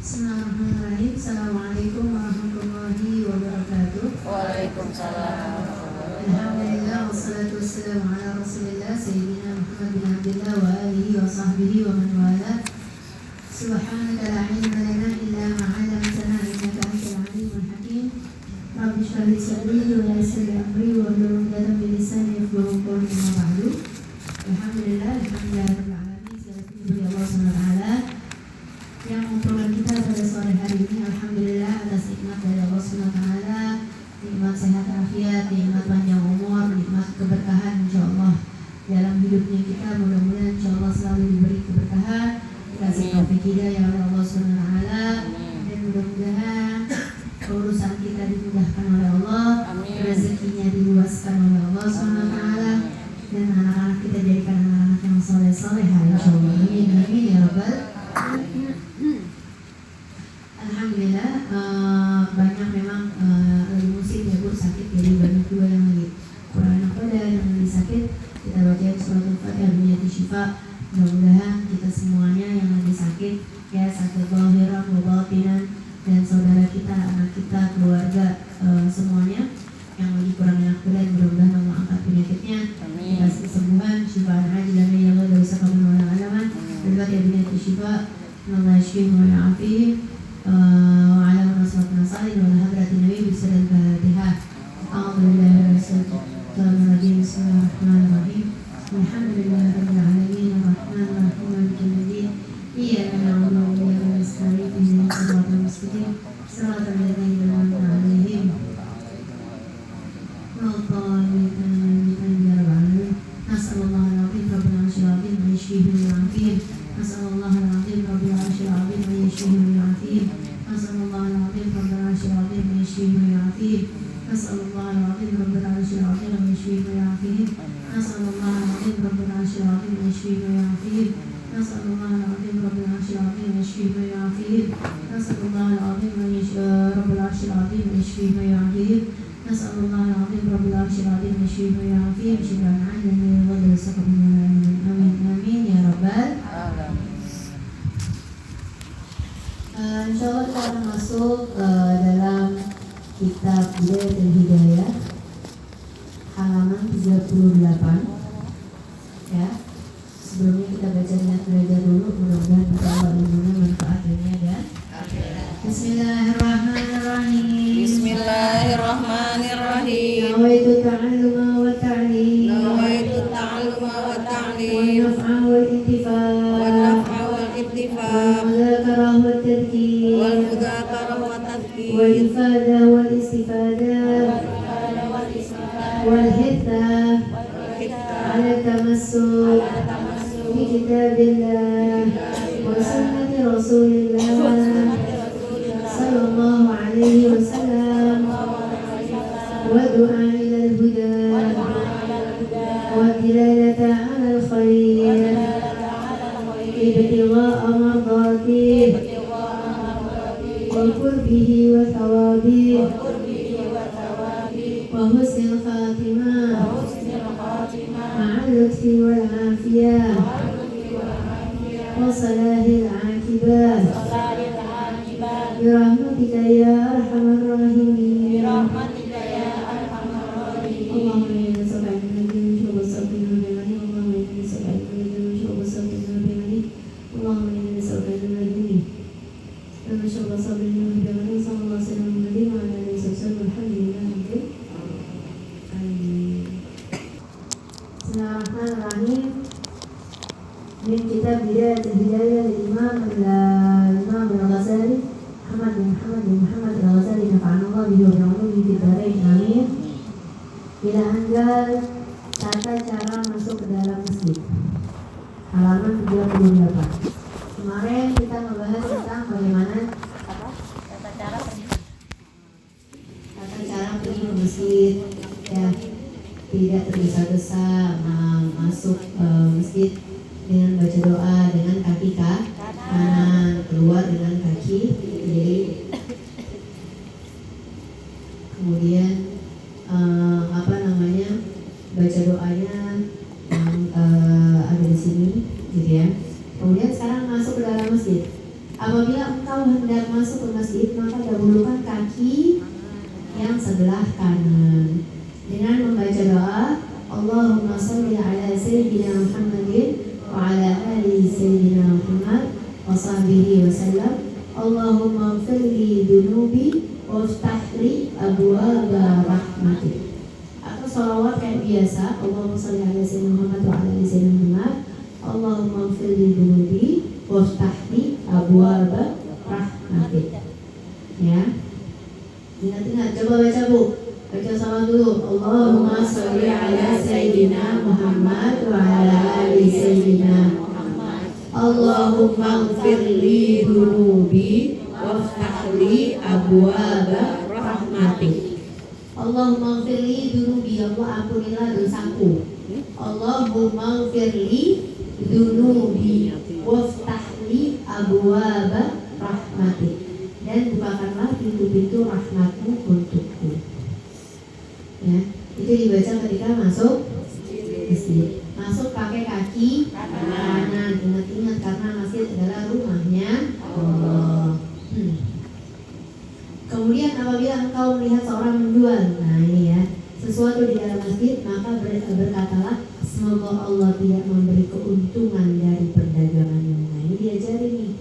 Bismillahirrahmanirrahim. Assalamualaikum warahmatullahi wabarakatuh. Waalaikumsalam. Alhamdulillah wassalatu wassalamu ala Rasulillah Sayyidina Muhammad bin Abdullah wa alihi wa sahbihi wa man wala. Subhanaka la ilma lana illa ma 'allamtana innaka antal alimul hakim. Rabbi shrah li sadri wa yassir li amri wa hlul 'uqdatam min lisani yafqahu qawli. Amma ba'du. Alhamdulillah rabbil alamin. Segala puji bagi Allah Subhanahu wa taala yang memperoleh kita pada sore hari ini. Alhamdulillah atas nikmat dari Allah Subhanahu wa taala, nikmat sehat afiat, nikmat panjang umur, nikmat keberkahan insyaallah dalam hidupnya kita. Mudah-mudahan insyaallah selalu diberi keberkahan, dikasih taufik hidayah oleh Allah Subhanahu wa taala, dan mudah-mudahan urusan kita dimudahkan oleh Allah, rezekinya diluaskan oleh Allah Subhanahu wa taala, dan anak-anak kita jadikan anak-anak yang soleh-solehah insyaallah. Amin amin ya rabbal. Alhamdulillah banyak memang lagi musim ya Bu, sakit, jadi banyak juga yang lagi kurang enak badan, yang lagi sakit. Kita bacain suratul Fatihah binyati syifa. Mudah-mudahan kita semuanya yang lagi sakit, ya sakit zahiran wa batinan, dan saudara kita, anak kita, keluarga, semuanya yang lagi kurang enak badan, mudah-mudahan Allah angkat penyakitnya, dikasih kesembuhan, syifaan ajilan ya Allah, dari sakit wal alaman. Al-Fatihah binyati syifa. Allah yashfihi wa ya'afihi. وعلى رسولنا صلى الله عليه حضرة النبي بسر الفاتحة. أعوذ بالله من الشيطان الرجيم. بسم الله الرحمن الرحيم. الحمد لله رب العالمين الرحمن الرحيم مالك يوم الدين. إياك نعبد وإياك نستعين اهدنا الصراط المستقيم صراط الذين أنعمت عليهم غير الضالين آمين يا رب العالمين. نسأل الله العظيم رب العرش العظيم أن يشفيه ويعافيه. نسأل الله العظيم رب العرش العظيم أن يشفيه ويعافيه. نسأل الله العظيم رب العرش العظيم أن يشفيه ويعافيه. نسأل الله العظيم رب العرش العظيم أن يشفيه ويعافيه. نسأل الله العظيم رب العرش العظيم أن يشفيه ويعافيه. نسأل الله العظيم رب العرش العظيم أن يشفيه ويعافيه. نسأل الله العظيم رب العرش العظيم أن يشفيه ويعافيه. نسأل الله العظيم رب العرش العظيم أن يشفيه ويعافيه. شفاء عاجلا غير سقم ولا آمين آمين يا رب العالمين. Insyaallah kita akan masuk dalam kitab Bidayatul Hidayah halaman 38 ya. Sebelumnya kita baca niat belajar dulu, mudah-mudahan kita Allah ilmunya manfaat dunia dan Bismillahirrahmanirrahim. Bismillahirrahmanirrahim. Nawaitu ta'alluma wa ta'lim. Nawaitu ta'alluma wa ta'lim. Wa naf'a wal intifa'. Wa naf'a wal ittifaq. Mudzakarah wa tadhkir. Wal mudzakarah wa tadhkir. Wal ifadah wal istifadah. Wal hithah. Ala tamassuk bi kitabillah wa sunnati Rasulillah sallallahu alaihi wasallam wa du'a ila al-huda wa dilalata ala al-khair ibtigha'a mardatih wa qurbihi wa thawabih wa husnil khatimah ma'al lutfi wal afiyah wa salahil aqibah birahmatika ya arhamar rahimin. Allahumma inna nas'aluka min syarri sabina bi'ani. Allahumma inna nas'aluka min syarri sabina bi'ani. Allahumma inna nas'aluka min syarri sabina bi'ani. Sallallahu alaihi wasallam nabi wa ala alihi wasallam. Alhamdulillah. Amin. Bismillahirrahmanirrahim. Min kitab Bidayatul Hidayah Imam Al-Ghazali Muhammad Al-Ghazali nafa'anallah bihi wa bi'ulumihi fid dharain amin. Bila Anjal, tata cara masuk ke dalam masjid, halaman 38. Kemarin kita membahas tentang bagaimana tata cara pergi ke masjid, ya, tidak tergesa-gesa masuk masjid dengan baca doa dengan kaki kanan, keluar dengan kaki kiri. Kemudian baca doanya yang ada di sini, gitu ya. Kemudian sekarang masuk ke dalam masjid. Apabila engkau hendak hendak masuk ke masjid, maka dahulukan kaki yang sebelah kanan dengan membaca doa Allahumma sholli ala sayyidina Muhammadin wa ala ali sayyidina Muhammad wa sahbihi wa sallam. Allahumma ighfirli dunubi waftah li abwaaba rahmatik. Atau sholawat kayak biasa, Allahumma sholli ala sayyidina Muhammad wa ala ali sayyidina Muhammad. Allahumma ighfirli dunubi waftah li abwaaba rahmatik. Ya. Ingat-ingat, coba baca Bu. Baca sama dulu. Allahumma sholli ala sayyidina Muhammad wa ala ali sayyidina Muhammad. Allahumma ighfirli dunubi waftah li abwaaba rahmatik. Allahumma ighfirli dunubi, Allah ampunilah dosaku. Allahumma ighfirli dunubi waftah li abwaaba rahmatik. Dan bukakanlah pintu-pintu rahmatmu untukku. Ya, itu dibaca ketika masuk masjid. Masuk pakai kaki kanan. Ingat-ingat karena masjid adalah rumahnya Allah. Kemudian apabila engkau melihat seorang menjual, nah ini ya, sesuatu di dalam masjid, maka berkatalah semoga Allah tidak memberi keuntungan dari perdagangannya. Nah ini diajarin nih.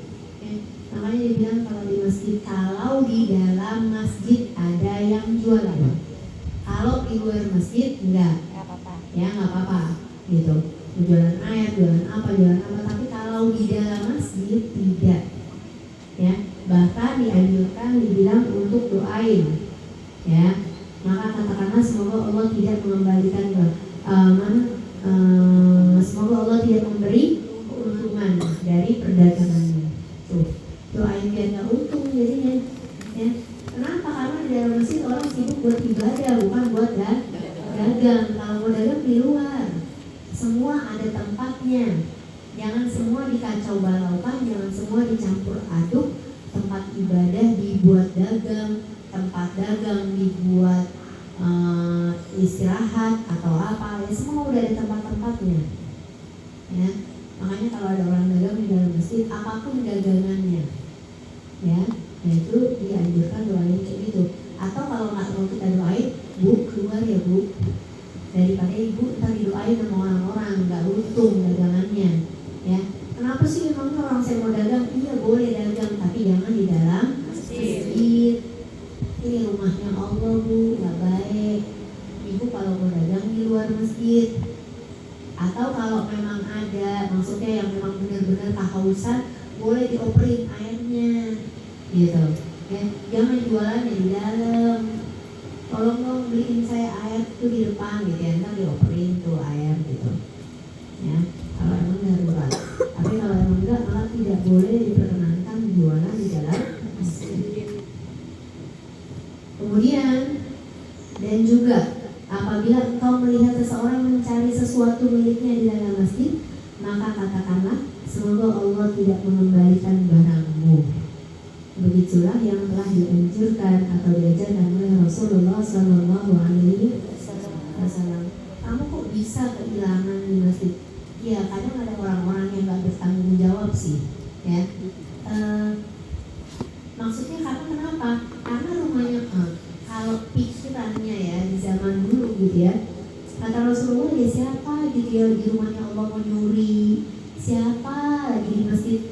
Makanya dibilang kalau di masjid, kalau di dalam masjid ada yang jualan. Kalau di luar masjid enggak, ya nggak apa-apa, gitu. Jualan air, jualan apa, tapi kalau di dalam masjid tidak, ya. Bahkan dianjurkan dibilang untuk doain, ya. Maka katakanlah semoga Allah tidak mengembalikan, semoga Allah tidak memberi keuntungan dari perdagangannya. Tuh, doain biar nggak untung jadinya, ya. Kenapa? Karena di dalam masjid orang sibuk buat ibadah, bukan buat dagang. Kalau mau dagang di luar, semua ada tempatnya. Jangan semua dikacau balaukan, jangan semua dicampur aduk. Tempat ibadah dibuat dagang, tempat dagang dibuat istirahat atau apa, ya semua udah ada tempat-tempatnya. Ya, makanya kalau ada orang dagang di dalam masjid, apapun dagangannya, ya. Nah itu dianjurkan doain kayak gitu. Atau kalau nggak mau kita doain, Bu keluar ya Bu, daripada Ibu ntar didoain sama orang-orang nggak untung dagangannya, ya. Kenapa sih emangnya orang saya mau dagang? Iya boleh dagang, tapi jangan di dalam masjid. Ini rumahnya Allah Bu, nggak baik. Ibu kalau mau dagang di luar masjid. Atau kalau memang ada, maksudnya yang memang benar-benar kehausan, boleh dioperin airnya, gitu. Ya, jangan jualannya di dalam. Tolong dong beliin saya air tuh di depan, gitu ya. Ntar dioperin tuh air, gitu. Ya, kalau emang darurat. Tapi kalau emang enggak, malah tidak boleh diperkenankan jualan di dalam masjid. Kemudian dan juga apabila engkau melihat seseorang mencari sesuatu miliknya di dalam masjid, maka katakanlah semoga Allah tidak mengembalikan barangmu. Begitulah yang telah dianjurkan atau diajarkan oleh Rasulullah SAW. Kamu kok bisa kehilangan di masjid? Ya kadang ada orang-orang yang nggak bertanggung jawab sih, ya. Maksudnya karena kenapa? Karena rumahnya kalau pikirannya ya di zaman dulu gitu ya, kata Rasulullah ya siapa gitu ya di rumahnya Allah mau nyuri, siapa lagi di masjid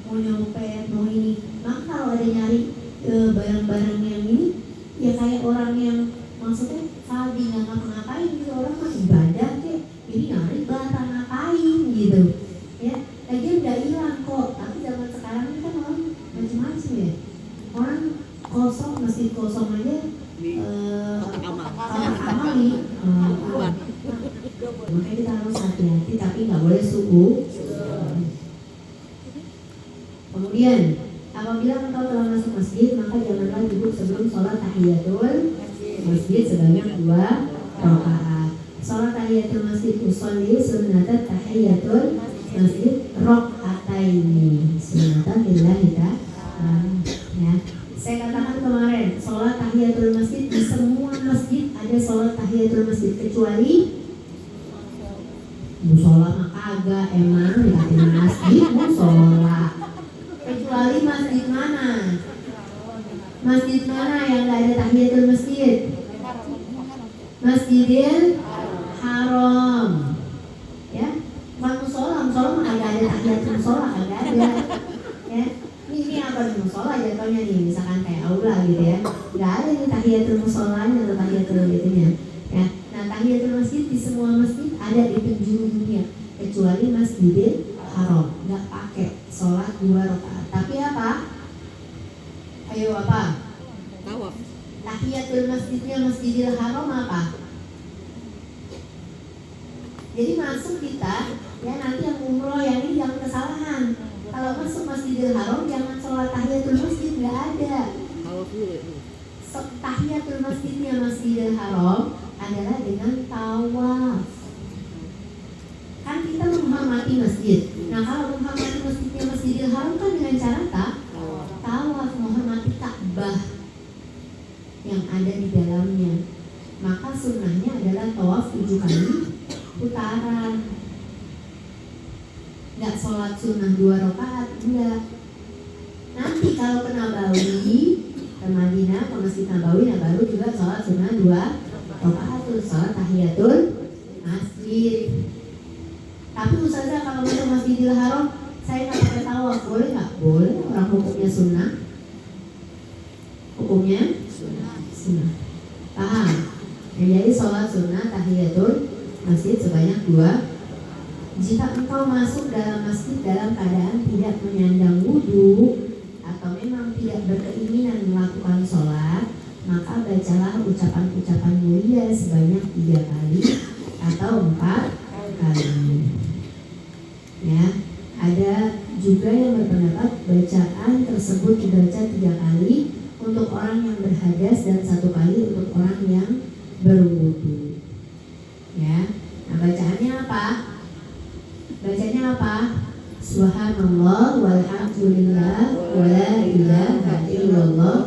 mau nyopet mau ini. Maka kalau ada nyari barang-barang yang ini, ya kayak orang yang maksudnya Fabi nggak ngapa-ngapain gitu, orang mah ibadah kek, ini nyari barang ngapain gitu, ya. Lagian nggak hilang kok, tapi zaman sekarang ini kan orang macam-macam ya. Orang kosong, masjid kosong aja amali. Makanya kita harus hati-hati, tapi nggak boleh suku. Kemudian apabila engkau telah masuk masjid, maka janganlah duduk sebelum sholat tahiyatul masjid sebanyak 2 rakaat. Sholat tahiyatul masjid usolli sunnatat tahiyatul masjid rakaataini sunnatan lillahi ta'ala. Ya. Saya katakan kemarin, sholat tahiyatul masjid di semua masjid ada sholat tahiyatul masjid kecuali musola mah kagak, emang di masjid musola. Kecuali masjid mana? Masjid mana yang nggak ada tahiyatul masjid? Masjidil Haram. Ya, musola mah nggak ada tahiyatul musola, nggak ada. Ya, ini apa nih musola jatuhnya nih, misalkan kayak aula gitu ya, nggak ada nih tahiyatul musolanya atau tahiyatul itunya. Ya, nah tahiyatul masjid di semua masjid ada di penjuru dunia kecuali Masjidil Haram, nggak pakai sholat 2 rakaat. Tapi apa? Ayo apa? Tawaf. Tahiyatul masjidnya Masjidil Haram apa? Jadi masuk kita, ya nanti yang umroh yang ini jangan kesalahan. Kalau masuk Masjidil Haram jangan sholat tahiyatul masjid, nggak ada. Tawaf dulu. Tahiyatul masjidnya Masjidil Haram adalah dengan tawaf. Kan kita menghormati masjid. Nah kalau menghormati masjidnya Masjidil Haram kan dengan cara tawaf, menghormati Ka'bah yang ada di dalamnya. Maka sunnahnya adalah tawaf 7 kali putaran. Nggak sholat sunnah 2 rakaat, enggak. Nanti kalau ke Nabawi, ke Madinah, ke Masjid Nabawi, nah baru juga sholat sunnah 2 rakaat, sholat tahiyatul masjid. Tapi ustazah kalau masuk Masjidil Haram saya nggak pakai tawaf, boleh nggak? Boleh, orang hukumnya sunnah. Hukumnya sunnah. Paham? Jadi sholat sunnah tahiyatul masjid sebanyak 2. Jika engkau masuk dalam masjid dalam keadaan tidak menyandang wudhu atau memang tidak berkeinginan melakukan sholat, maka bacalah ucapan-ucapan mulia sebanyak 3 kali atau 4 kali. Ya, ada juga yang berpendapat bacaan tersebut dibaca 3 kali untuk orang yang berhadas dan 1 kali untuk orang yang berwudu. Ya, nah bacaannya apa? Bacanya apa? Subhanallah walhamdulillah wala ilaha illallah.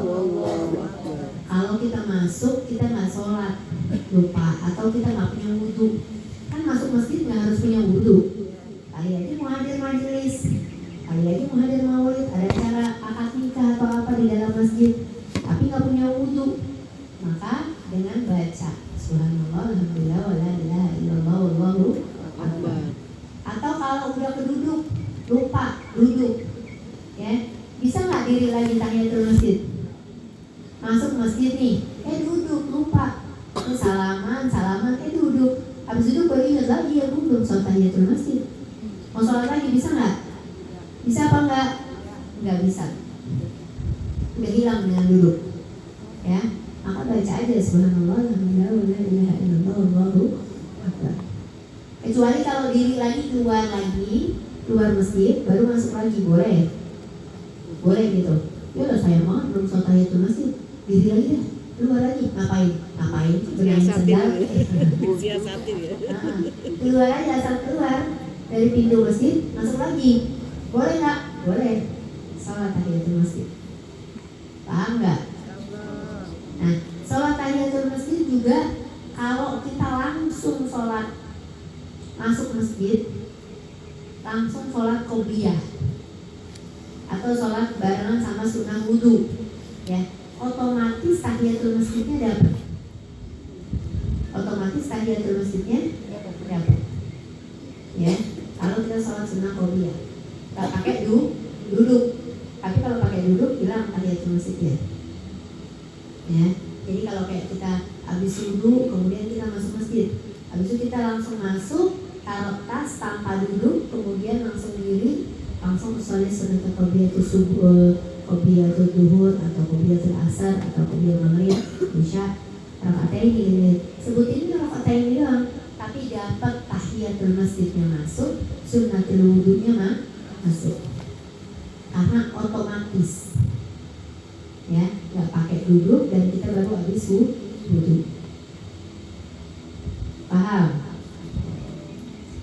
Kalau kita masuk kita nggak sholat lupa atau kita nggak punya wudhu, kan masuk masjid nggak harus punya wudhu. Kali aja mau hadir majelis, kali aja mau hadir maulid, ada acara akad nikah atau apa di dalam masjid, tapi nggak punya wudhu, maka dengan baca Subhanallah alhamdulillah wala ilaha illallah wallahu akbar. Atau kalau udah keduduk lupa duduk, ya bisa nggak diri lagi tahiyatul masjid? Masuk masjid nih, duduk lupa, salaman duduk, habis duduk baru ingat lagi ya belum sholat tahiyatul masjid. Mau sholat lagi bisa nggak? Bisa apa nggak? Nggak bisa. Udah hilang dengan duduk, ya. Maka baca aja Subhanallah alhamdulillah wala ilaha illallah wallahu akbar. Kecuali kalau diri lagi keluar masjid baru masuk lagi, boleh gitu. Ya udah sayang banget belum sholat tahiyatul masjid, diri lagi deh, keluar lagi, ngapain bermain sendal. Siasatin ya. Keluar aja, asal keluar dari pintu masjid masuk lagi, boleh nggak? Boleh, sholat tahiyatul masjid. Paham nggak? Nah, sholat tahiyatul masjid juga kalau kita langsung sholat masuk masjid, langsung sholat qobliyah atau sholat barengan sama sunnah wudhu, ya otomatis tahiyatul masjidnya dapat. Ya, kalau kita sholat sunnah qobliyah, nggak pakai duduk. Tapi kalau pakai duduk hilang tahiyatul masjidnya. Ya, jadi kalau kayak kita habis wudhu kemudian kita masuk masjid, habis itu kita langsung masuk, taruh tas tanpa duduk, kemudian langsung diri, langsung sholat sunnah qobliyatul subuh, qobliyatul duhur atau qobliyatul asar atau qobliyatul maghrib, isya, rakaatain ini. Sebutin rakaatain doang, tapi dapat tahiyatul masjidnya masuk, sunnatul wudunya masuk. Karena otomatis, ya, nggak pakai duduk dan kita baru habis wudhu. Paham?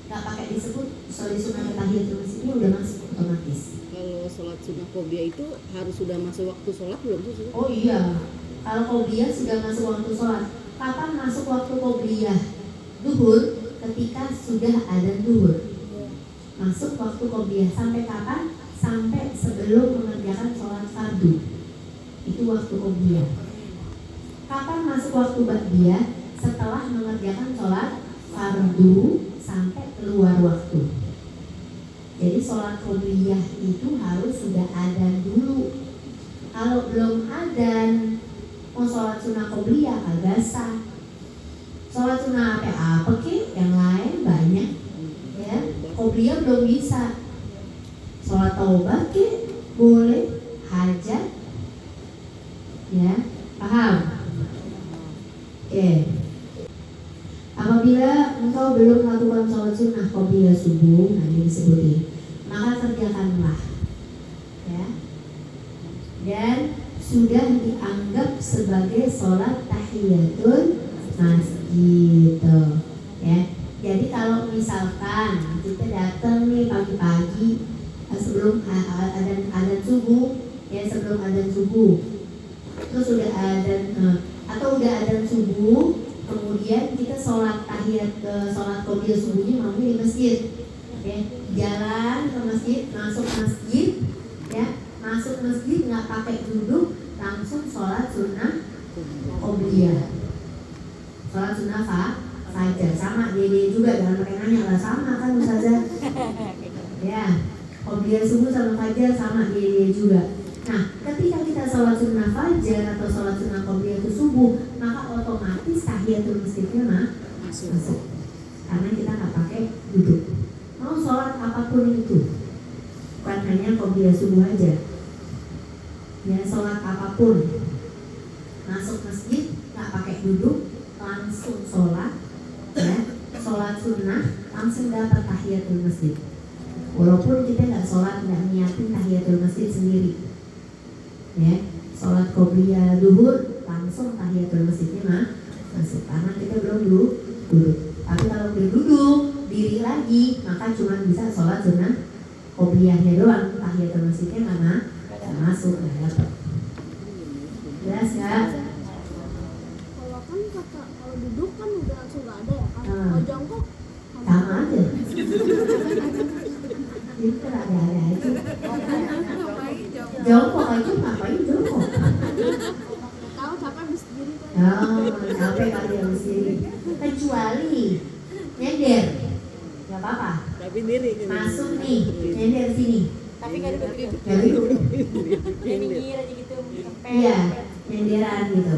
Nggak pakai disebut sholat sunnah tahiyatul masjidnya udah masuk otomatis. Kalau sholat sunnah qobliyah itu harus sudah masuk waktu sholat belum sih? Oh iya, kalau qobliyah sudah masuk waktu sholat. Kapan masuk waktu qobliyah? Duhur, ketika sudah adzan duhur. Masuk waktu qobliyah sampai kapan? Sampai sebelum mengerjakan sholat fardu. Itu waktu qobliyah. Kapan masuk waktu ba'diyah? Setelah mengerjakan sholat fardu sampai keluar waktu. Jadi sholat qobliyah itu harus sudah adzan dulu. Kalau belum adzan, mau sholat sunnah qobliyah kagak sah. Sholat sunnah apa ke? Yang lain banyak, ya. Qobliyah belum bisa. Sholat taubat ke? Boleh. Hajat, ya, paham? Oke. Apabila engkau belum melakukan sholat sunnah qobliyah subuh, nanti disebutin, maka kerjakanlah, ya. Dan sudah dianggap sebagai sholat tahiyatul masjid, ya. Jadi kalau misalkan kita datang nih pagi-pagi sebelum adzan subuh, ya, sebelum adzan subuh, terus sudah adzan atau udah adzan subuh, kemudian kita sholat sholat qobliyah subuhnya mau di masjid, ya. Jalan ke masjid, masuk masjid, ya, masuk masjid nggak pakai duduk, langsung sholat sunnah qobliyah, sholat sunnah fajar. Sama dede juga, jangan pakai nanya lah, sama kan Ustazah, ya. Qobliyah subuh sama fajar sama dede juga. Nah, ketika kita sholat sunnah fajar atau sholat sunnah qobliyah itu subuh, maka otomatis tahiyatul masjidnya masuk. Karena kita nggak pakai duduk. Mau sholat apapun itu, bukan hanya qobliyah subuh aja. Ya, sholat apapun, masuk masjid nggak pakai duduk, langsung sholat, ya. Sholat sunnah langsung dapat tahiyatul masjid. Walaupun kita nggak sholat, nggak niatin tahiyatul masjid sendiri, ya. Sholat qobliyah duhur langsung tahiyatul masjidnya masuk, karena kita belum duduk. Tapi kalau udah duduk diri lagi, maka cuma bisa sholat sunnah qobliyahnya doang, tahiyatul masjidnya nggak masuk, nggak dapat. Jelas nggak? Kalau kan kata kalau duduk kan udah langsung nggak ada ya kan? Kalau jongkok Sama aja. Itu ada aja. Jongkok aja ngapain jongkok? tahu capek habis diri kan? Capek kali habis diri. Kecuali nyender, nggak apa-apa. Tapi diri Masuk nih, nyender sini. Tapi nggak duduk-duduk. Nggak duduk. Jadi minggir aja gitu. Iya, nyenderan gitu.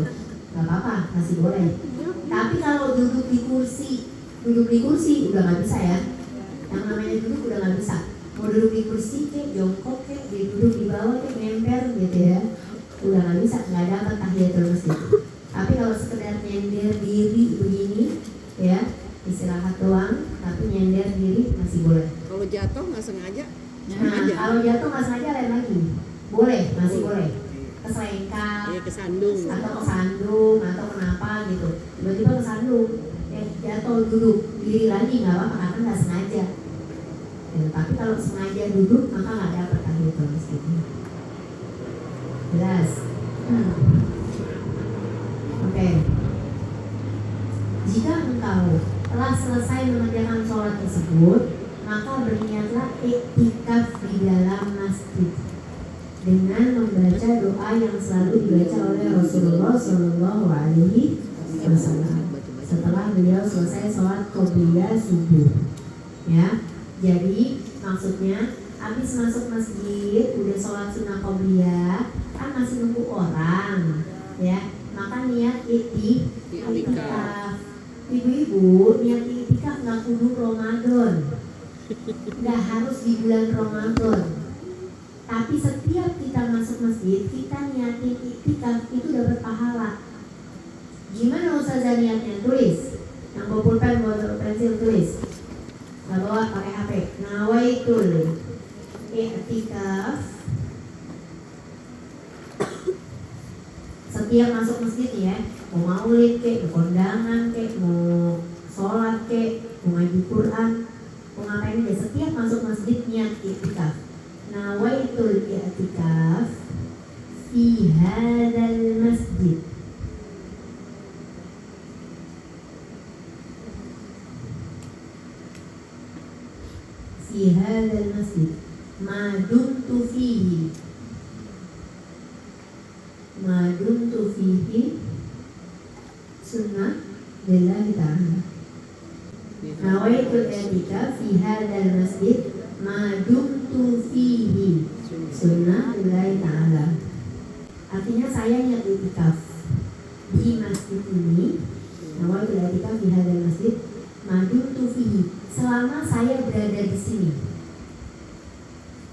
Nggak apa-apa, masih boleh. Tapi kalau duduk di kursi udah nggak bisa, ya. Yang namanya duduk udah nggak bisa. Mau duduk di kursi kek, jongkok kek, duduk di bawah kek, nempel gitu, ya, udah nggak bisa, nggak dapat tahiyatul masjid. Tapi kalau sekedar nyender diri begini, ya, istirahat doang, tapi nyender diri masih boleh. Kalau jatuh nggak sengaja, Nah, kalau jatuh nggak sengaja lain lagi, boleh, masih boleh. Keselengkap, ya kesandung. atau kesandung, atau kenapa gitu, tiba-tiba kesandung, jatuh duduk diri lagi nggak apa-apa karena nggak sengaja. Ya, tapi kalau sengaja duduk maka nggak dapat tahiyatul masjidnya. Jelas? Oke. Jika engkau telah selesai mengerjakan sholat tersebut, maka berniatlah iktikaf di dalam masjid dengan membaca doa yang selalu dibaca oleh Rasulullah Shallallahu Alaihi Wasallam setelah beliau selesai sholat qobliyah subuh, ya. Jadi maksudnya habis masuk masjid udah sholat sunnah qobliyah, kan masih nunggu orang, ya, maka niat iktikaf. Ibu-ibu niat iktikaf nggak kudu Ramadan, nggak harus di bulan Ramadan. Tapi setiap kita masuk masjid, kita niatin iktikaf itu dapat pahala. Gimana Ustazah niatnya? Tulis. Yang bawa pulpen, bawa pensil, tulis. Nggak bawa pakai HP. Nawaitul iktikaf. Setiap masuk masjid ya, mau maulid kek, mau kondangan kek, mau sholat kek, mau ngaji Quran, mau ngapain aja, setiap masuk masjid niat iktikaf. Nawaitul i'tikaf fi hadzal masjid. Fi hadzal masjid ma dumtu fihi. ma dumtu fihi sunnah lillahi ta'ala. Nawaitul i'tikaf fi hadzal masjid ma dumtu fihi sunnah lillahi ta'ala. Artinya saya niat i'tikaf di masjid ini. Nawaitul i'tikaf fi hadzal masjid ma dumtu fihi, selama saya berada di sini.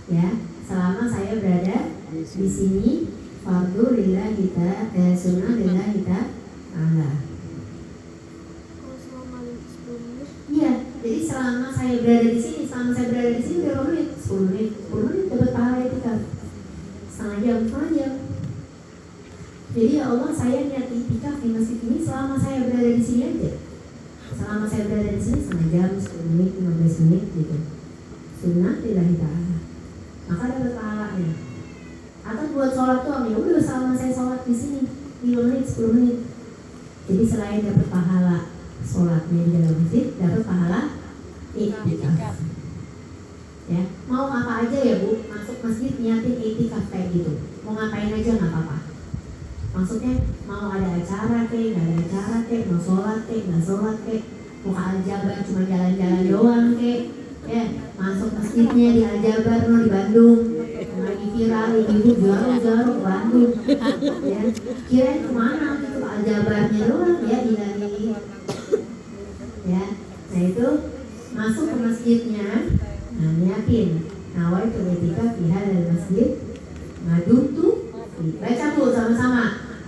Ya, selama saya berada di sini, fardu lillahi ta'ala, sunnah lillahi ta'ala. Kalau selama 10 menit Iya, jadi selama saya berada di sini, berapa menit? 10 menit, 10 menit dapat pahala i'tikaf. Setengah jam. Jadi ya Allah, saya niat i'tikaf di masjid ini selama saya berada di sini aja. Selama saya berada di sini setengah jam, 10 menit, 15 menit gitu. Sunnah lillahi ta'ala. Maka dapat pahalanya. Atau buat sholat doang, ya udah selama saya sholat di sini 5 menit, 10 menit. Jadi selain dapat pahala sholatnya di dalam masjid, dapat pahala i'tikaf. Ya, mau apa aja ya Bu, masuk masjid niatin i'tikaf kayak gitu. Mau ngapain aja nggak apa-apa. Maksudnya mau ada acara kek, nggak ada acara kek, mau sholat kek, nggak sholat kek, mau ke Al-Jabar cuma jalan-jalan doang kek. Ya, masuk masjidnya di Al-Jabar di Bandung. Lagi viral ibu jauh-jauh ke Bandung. Ya, kirain kemana gitu, ke Al-Jabarnya doang ya di ya. Nah itu masuk ke masjidnya, nah niatin nawaitul i'tikaf fi hadzal masjid madumtu. Baca Bu sama-sama.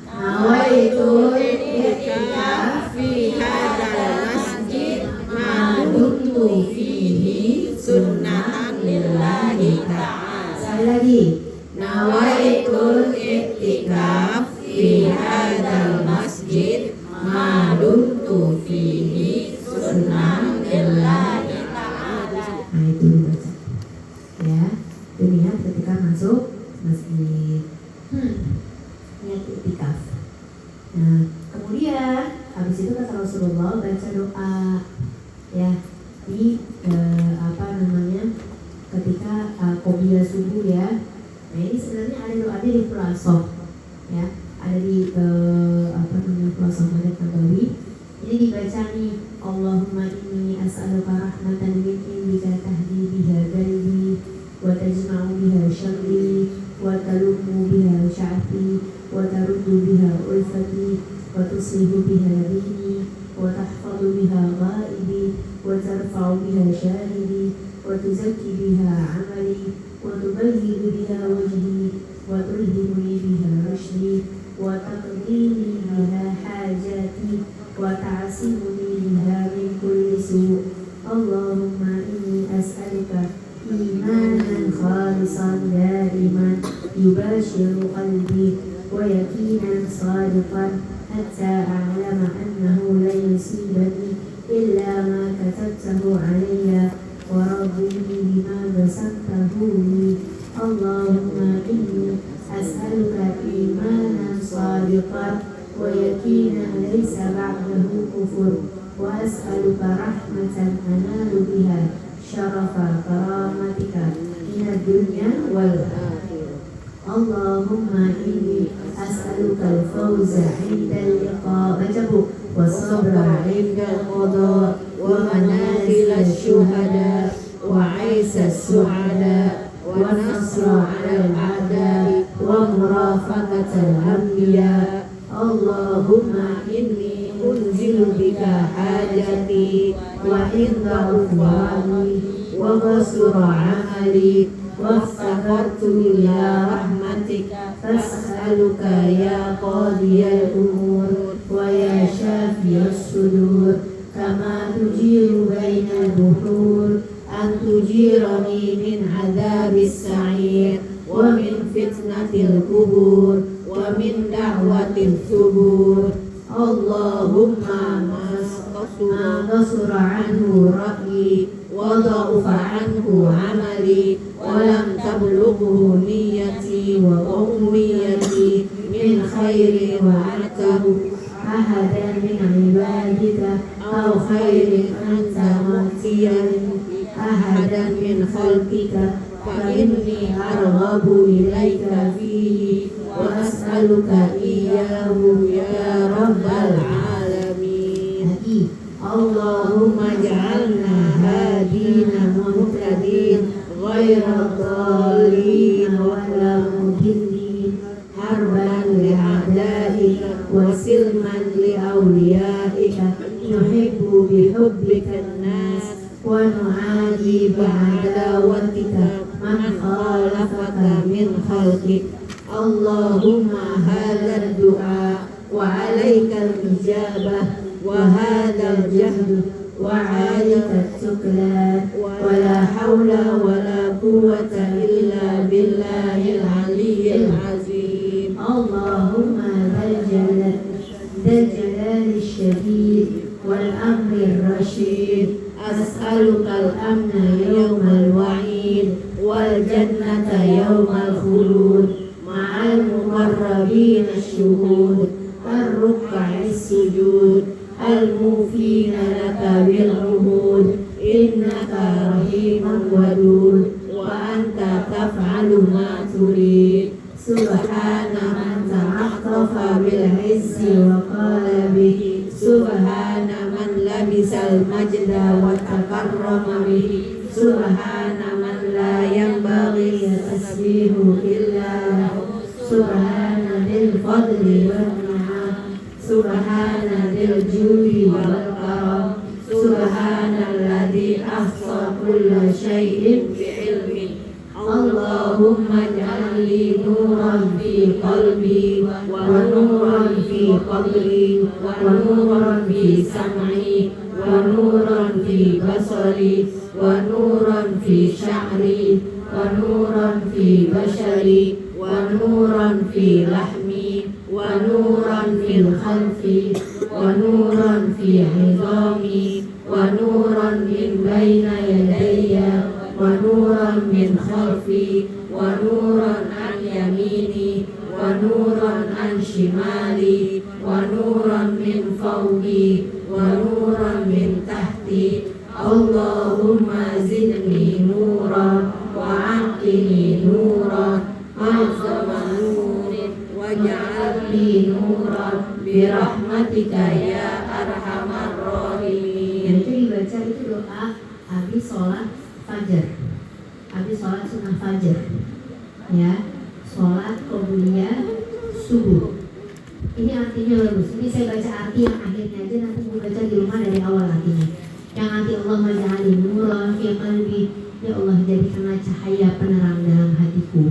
Nawaitul i'tikaf fi hadzal masjid madumtu fihi sunnatan lillahi ta'ala. Sekali lagi. Nawaitul i'tikaf fi hadzal masjid madumtu fihi sunnatan lillahi ta'ala. Nah itu dibaca. Ya, itu niat ketika masuk masjid. Niat i'tikaf. Nah, kemudian habis itu kata Rasulullah baca doa ya di ketika qobliyah subuh ya. Nah ini sebenarnya ada doanya di Khulasoh ya, ada di Khulasoh Madhab Nabawi. Ini dibaca nih, Allahumma inni as'aluka rahmatan min indika tahdi biha qalbi wa tajma'u biha syarri wa talummu biha sya'fi wa taruddu biha ulfati wa tuslihu biha dini wa tahfadu biha ghaibi wa tarfa'u biha syahidi wa tuzakki biha amali wa tubayyidu biha wajhi wa tulhimuni biha rushdi wa taqdini biha hajati wa ta'asimuni biha min kulli su'. Allahumma inni as'aluka imanan khalisan daiman yubashiru qalbi wa yaqinan sadiqan hatta a'lama annahu la yusibani illa ma katabtahu alayya wa radini bima basatahu li. Allahumma inni as'aluka imanan sadiqan wa yaqinan laysa ba'dahu kufur wa as'aluka rahmatan analu biha syarafa karamatika minad dunya wal akhirah. Allahumma inni as'aluka al-fawza 'inda al-liqa' wa sabra 'inda al-qada' wa manazil ash-shuhada wa 'isa as-su'ada wa nasra 'ala al-a'da' wa murafaqata al-anbiya. Allahumma inni unzilu bika hajati wa inda ufwani wa qasura amali wa astaghfartu ila rahmatika fas'aluka ya qadiyal umur wa ya syafiyas sudur kama tujiru bainal buhur an tujirani min adabis sa'ir wa min fitnatil kubur wa min da'watil subur. Allahumma qasura anhu ra'yi wa dha'ufa anhu amali wa lam tablughu niyyati wa umniyati min khairi wa atahu ahadan min ibadika aw khairin anta mu'tiyan ahadan min khalqika فإني أرغب إليك فيه وأسألك إياه يا رب العالمين. اللهم اجعلنا هادين مهتدين غير ضالين ولا مضلين حربا لأعدائك وسلما لأوليائك نحب بحبك الناس ونعادي بعداوتك من خالفك من خلقك. اللهم هذا الدعاء وعليك الإجابة وهذا الجهد وعليك التكلان ولا حول ولا قوة إلا بالله العلي العظيم. اللهم ذا الجلال الشديد والأمر الرشيد أسألك الأمن يوم الوعيد والجنة يوم الخلود مع المقربين الشهود الركع السجود الموفين لك بالعهود إنك رحيم ودود وأنت تفعل ما تريد. سبحان من تعطف بالعز وقال به سبحان من لبس المجد وتكرم به سبحان من لا ينبغي تسبيح إلا له سبحان ذي الفضل والنعم سبحان ذي الجود والكرم سبحان الذي أحصى كل شيء بعلمه. اللهم اجعل لي نورا في قلبي ونورا في قبري ونورا في سمعي ونورا في بصري ونورا في شعري ونورا في بشري ونورا في لحمي ونورا في الخلف ونورا في عظامي ونورا من بين يدي ونورا من خلفي ونورا عن يميني ونورا عن شمالي ونورا من فوقي ونورا من تحتي. اللهم زدني نورا وعقني نورا أعظم نور واجعلني نورا برحمتك يا أرحم الراحمين. Itu dibaca itu doa habis sholat fajar, habis sholat sunnah fajar, ya, sholat qobliyah subuh. Ini artinya bagus. Ini saya baca arti yang akhirnya aja, nanti mau baca di rumah dari awal artinya. Yang arti Allah maj'alni nuran fi qalbi, ya Allah jadikanlah cahaya penerang dalam hatiku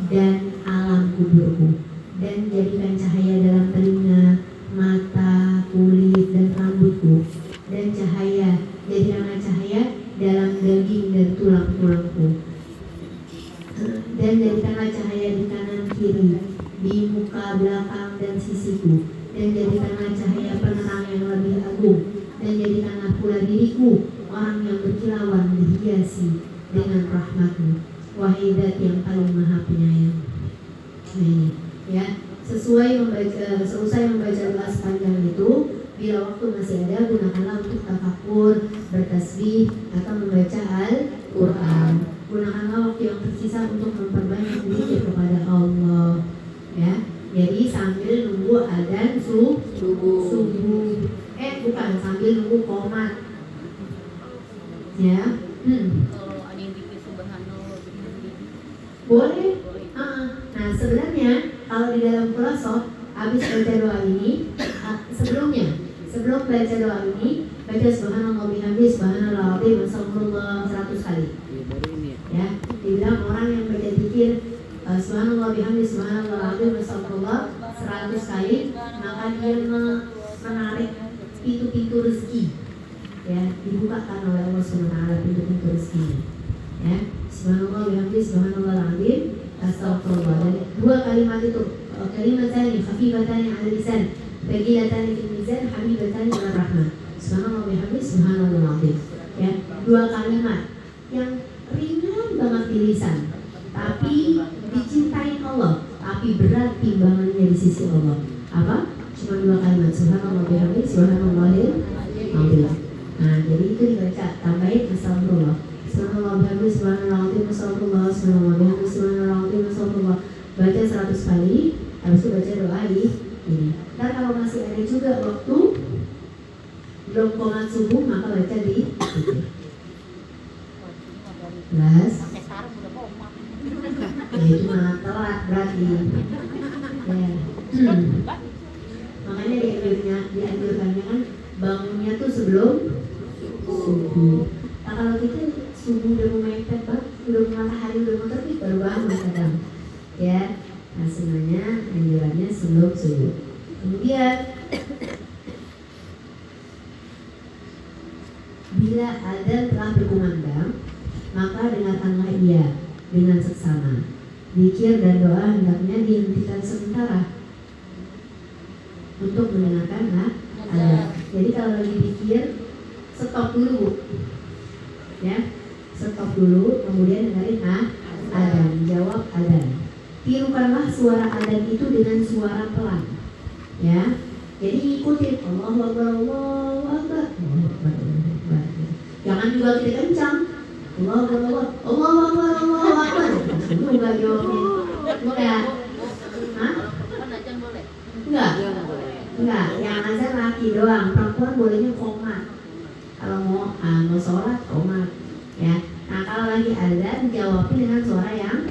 dan alam kuburku, dan jadikan cahaya dalam telinga, mata, kulit dan rambutku, dan cahaya jadikanlah cahaya dalam daging dan tulang-tulangku, dan jadikanlah cahaya di kanan kiri, di muka belakang dan sisiku, dan jadikanlah cahaya penerang yang lebih agung, dan jadikanlah pula diriku orang yang berkilauan dihiasi dengan rahmat-Mu, wahai Zat yang paling maha penyayang. Nah ini ya, selesai membaca doa sepanjang itu, bila waktu masih ada, gunakanlah untuk tafakur, bertasbih atau membaca Al-Quran. Gunakanlah waktu yang tersisa untuk memperbanyak zikir kepada Allah, ya. Jadi sambil nunggu adzan subuh. Bukan sambil nunggu qomat, ya. Kalau ada yang bikin subhanallah Boleh. Nah sebenarnya kalau di dalam khulasoh habis baca doa ini, sebelum baca doa ini baca subhanallah bihamdi subhanallah azim astagfirullah 100 kali. Ya, dibilang orang yang baca zikir subhanallah bihamdi subhanallah azim astagfirullah 100 kali, maka dia menarik pintu-pintu rezeki, ya, dibukakan oleh Allah SWT pintu-pintu rezeki, ya. Subhanallah bihamdi subhanallah azim astagfirullah. Dan dua kalimat itu, kalimatani khafifatani 'ala lisan thaqilatani fil mizan habibatani ila rahman. Subhanallah bihamdi subhanallah azim, ya, dua kalimat yang ringan banget di lisan tapi dicintai Allah, tapi berat timbangannya di sisi Allah. Apa? Cuma dua kalimat, subhanallah bihamdi subhanallahil azim. Nah, jadi itu dibaca, tambahin astagfirullah. Subhanallah bihamdi subhanallah azim astagfirullah doa di ini. Ntar kalau masih ada juga waktu belum qomat subuh, maka baca di zikir. Jelas? Sampai sekarang udah komat. Ya itu mah telat berarti. Ya. Makanya dianjurkannya kan bangunnya tuh sebelum subuh. Nah kalau kita subuh udah mau mepet banget, udah matahari udah mau terbit baru bangun kadang. Ya, nah sebenarnya anjurannya sebelum subuh. Kemudian bila adzan telah berkumandang, maka dengarkanlah ia dengan seksama. Zikir dan doa hendaknya dihentikan sementara untuk mendengarkan adzan. Jadi kalau lagi zikir, stop dulu, ya, stop dulu, kemudian dengerin adzan, jawab adzan. Tirukanlah suara adzan itu dengan suara pelan, ya. Jadi ikutin Allahu Akbar, Allahu Akbar, Allahu Akbar, Allahu Akbar. Jangan juga kita kencang. Allahu Akbar, Allahu Akbar, Allahu Akbar. Itu enggak jawabnya. Enggak. Hah? Kan aja boleh. Enggak. Enggak, yang azan laki doang. Perempuan bolehnya qomat. Kalau mau sholat qomat, ya. Nah kalau lagi azan jawabnya dengan suara yang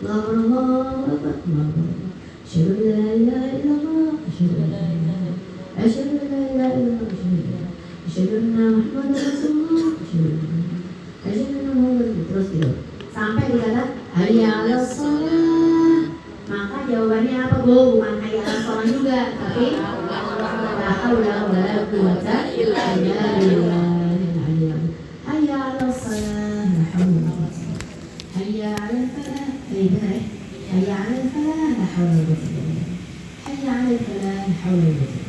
Allahu Akbar, Allahu Akbar. Asyhadu an la ilaha illallah, asyhadu an la ilaha illallah, asyhadu anna Muhammadar Rasulullah, asyhadu anna Muhammadar terus gitu. Sampai dikata hayya 'alas shalah. Maka jawabannya apa, Bu? Bukan hayya 'alas shalah juga, tapi la haula wala quwwata illa billah. Hayya 'alas shalah, la haula wala quwwata. Hayya 'alal falah. Hayya 'alal falah, la haula wala quwwata. Hayya 'alal falah, la haula wala quwwata.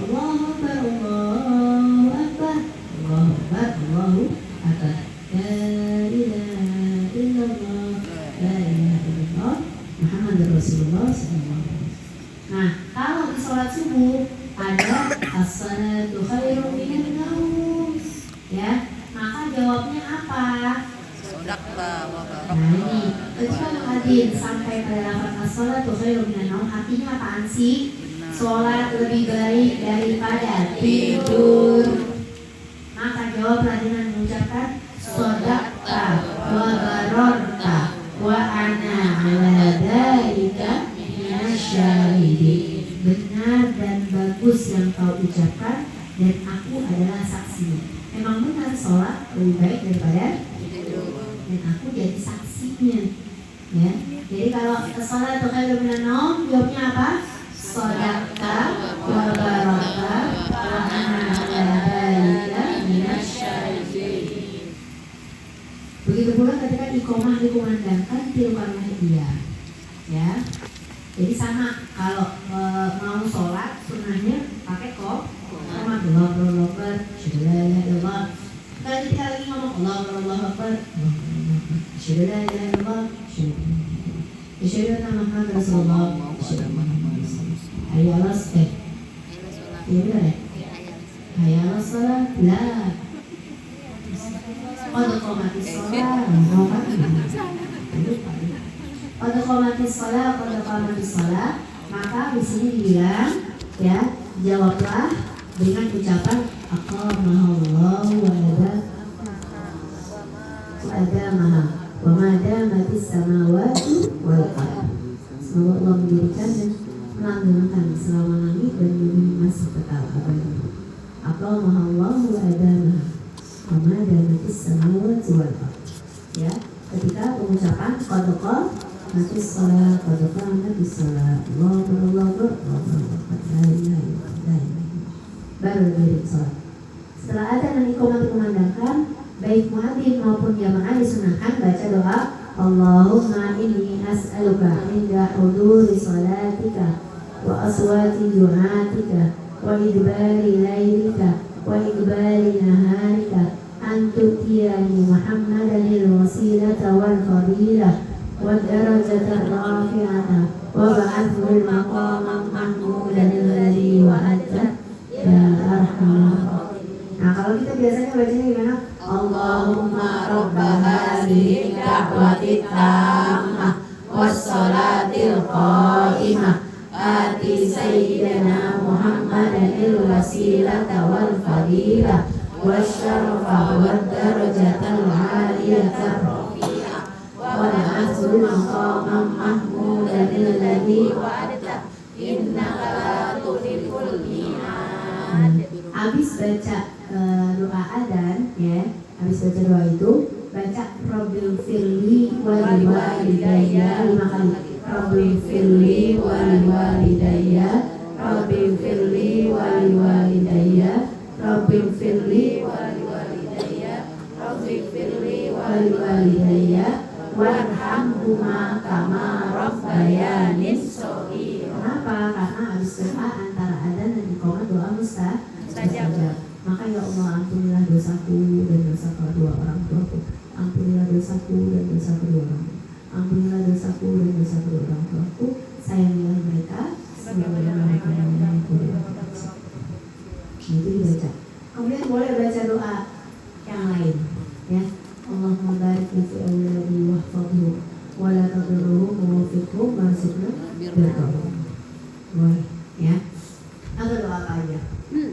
Allahu akbar, Allahu akbar, Allahu akbar, Allahu akbar. La ilaha illallah, la ilaha illallah, Muhammadur Rasulullah sallallahu alaihi wasallam. Nah, kalau di sholat subuh ada as-salatu khairun minan naum, ya, maka jawabnya apa? Nah ini, ketika muadzin sampai pada lafaz as-salatu khairun minan naum, artinya apaan sih? Sholat lebih baik daripada tidur. Maka jawablah dengan mengucapkan sodaqta wa barorta wa ana ala dzalika minasyahidin. Benar dan bagus yang kau ucapkan dan aku adalah saksinya. Memang benar sholat lebih baik daripada dan aku jadi saksinya, ya. Jadi kalau sholat itu khairun minan naum, jawabnya apa? Sodaqta wa baraka wa ana ala dzalika minasyahidin. Begitu pula ketika iqamah dikumandangkan, tirukanlah dia, ya. Jadi sama kalau mau sholat sunnahnya pakai qomat Allahu Akbar, asyhadu an la ilaha illallah. Kalau kita lagi ngomong Allahu Akbar, asyhadu an la ilaha illallah, asyhadu anna Muhammadar Rasulullah, asyhadu anna Muhammadar Rasulullah. Hayya 'alas iya benar ya? Hayya 'alas shalah, la. Qad qamatis shalah, qad qamatis shalah, qad qamatis shalah. Maka di sini dibilang, ya, jawablah dengan ucapan aqamahallahu wa adamaha wa madamatis samawati wal ardh. Semoga Allah mendirikan dan melanggengkan selama langit dan bumi masih kekal abadi. Aqamahallahu wa adamaha wa madamatis samawati wal ardh. Ya, ketika pengucapan qad qamatis shalah, qad qamatis shalah, Allahu akbar, la ilaha illallah, baru berdiri sholat. Setelah adzan dan iqamah dikumandangkan, baik muadzin maupun jamaah disunahkan baca doa Allahumma inni as'aluka inda huduri sholatika wa aswati du'atika wa idbari laylika wa idbari naharika an tu'tiyani Muhammadan al-wasilata wal fadilah wa darajata rafi'ata wa ba'athu al-maqamam mahmudan alladhi wa'adta ya arhamar. Nah kalau kita biasanya bacanya gimana? Allahumma rabba hadhihi da'wati tammah was salatil qa'imah Ati Sayyidina Muhammadanil wasilata wal fadilah wasyarafa wad darajatal aliyatar rafi'ah wa na'asul maqamam mahmudanil ladzi wa'adta innaka la tukhliful mi'ad. Habis baca doa adzan ya, habis baca doa itu baca Rabbil firli wali walidayya 5 kali. Rabbil firli wali walidayya, Rabbil firli wali walidayya, Rabbil firli wali walidayya, Rabbil firli wali walidayya, warhamhuma kama rabbayani shaghira. Kenapa? Karena habis doa antara adzan dan iqamah doa mustajab. Maka ya Allah, ampunilah dosaku dan dosa kedua orang tuaku. Ampunilah dosaku dan dosa kedua orang tuaku. Ampunilah dosaku dan dosa kedua orang tuaku. Sayangilah mereka sebagaimana mereka menyayangiku. Itu dibaca. Kemudian boleh baca doa yang lain, ya. Allahumma barik fi awladi wahfadhu wa la tadurruhu wa waffiqhu warzuqna birrahmah. Boleh, ya. Atau doa apa aja.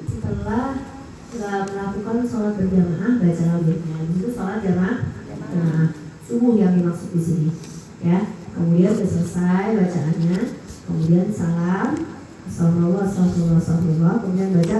Setelah melakukan sholat berjamaah baca lagi. Nah, itu sholat jamaah subuh yang dimaksud di sini, ya. Kemudian sudah selesai bacaannya, kemudian salam, astagfirullah, kemudian baca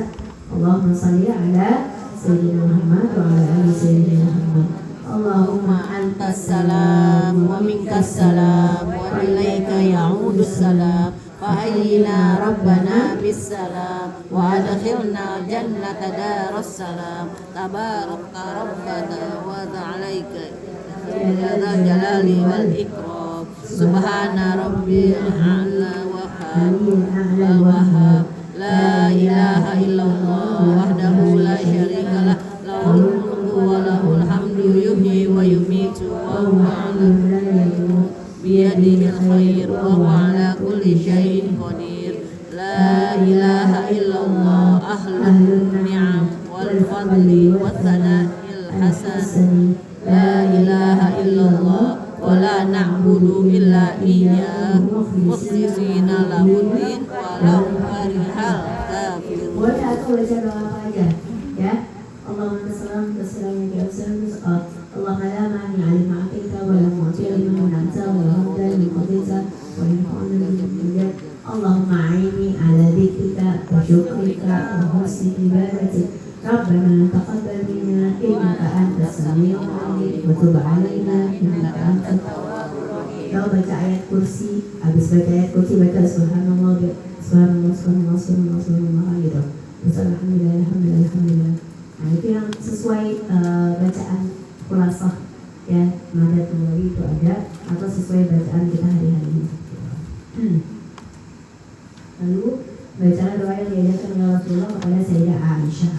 Allahumma shalli ala Sayyidina Muhammad wa ala ali Sayyidina Muhammad. Allahumma antas salam wa minkas salam wa ilaika ya'udus salam. Fahayyina rabbana bissalam wa adkhilna jannata daras salam. Tabarakta rabbana wa ta'alaika ya dzal jalali wal ikram. Subhana rabbil a'la wa hamdul wahhab. La ilaha illallah wahdahu la syarika lah, lahul mulku wa lahul hamdu yuhyi wa yumiitu wa huwa 'ala kulli syai'in biyadihil khair wa huwa 'ala kulli syai'in qadir. La ilaha illallah ahlun ni'am wal fadli wat tsana'il hasan. La ilaha illallah wa la na'budu illa iyyahu mukhlishina lahuddin walau karihal kafirun. Boleh aku baca doa apa aja, ya. Allahumma sallam taslamu ya sallam. Allahumma la mani 'alima a'tika wa la mu'ti liman man'ata wa la mudda liman qadita wa la mu'anna liman qadita. Allahumma 'inni 'ala dzikrika wa syukrika wa husni ibadatik. Rabbana taqabbal minna innaka antas samiul 'alim wa tub 'alaina innaka antat tawwabur rahim. Kalau baca ayat kursi, habis baca ayat kursi baca subhanallah gitu. Alhamdulillah. Nah, itu yang sesuai bacaan khulasah, ya, Madat Nawawi itu ada, atau sesuai bacaan kita hari-hari ini. Lalu bacalah doa yang diajarkan oleh Rasulullah kepada Sayyidah Aisyah.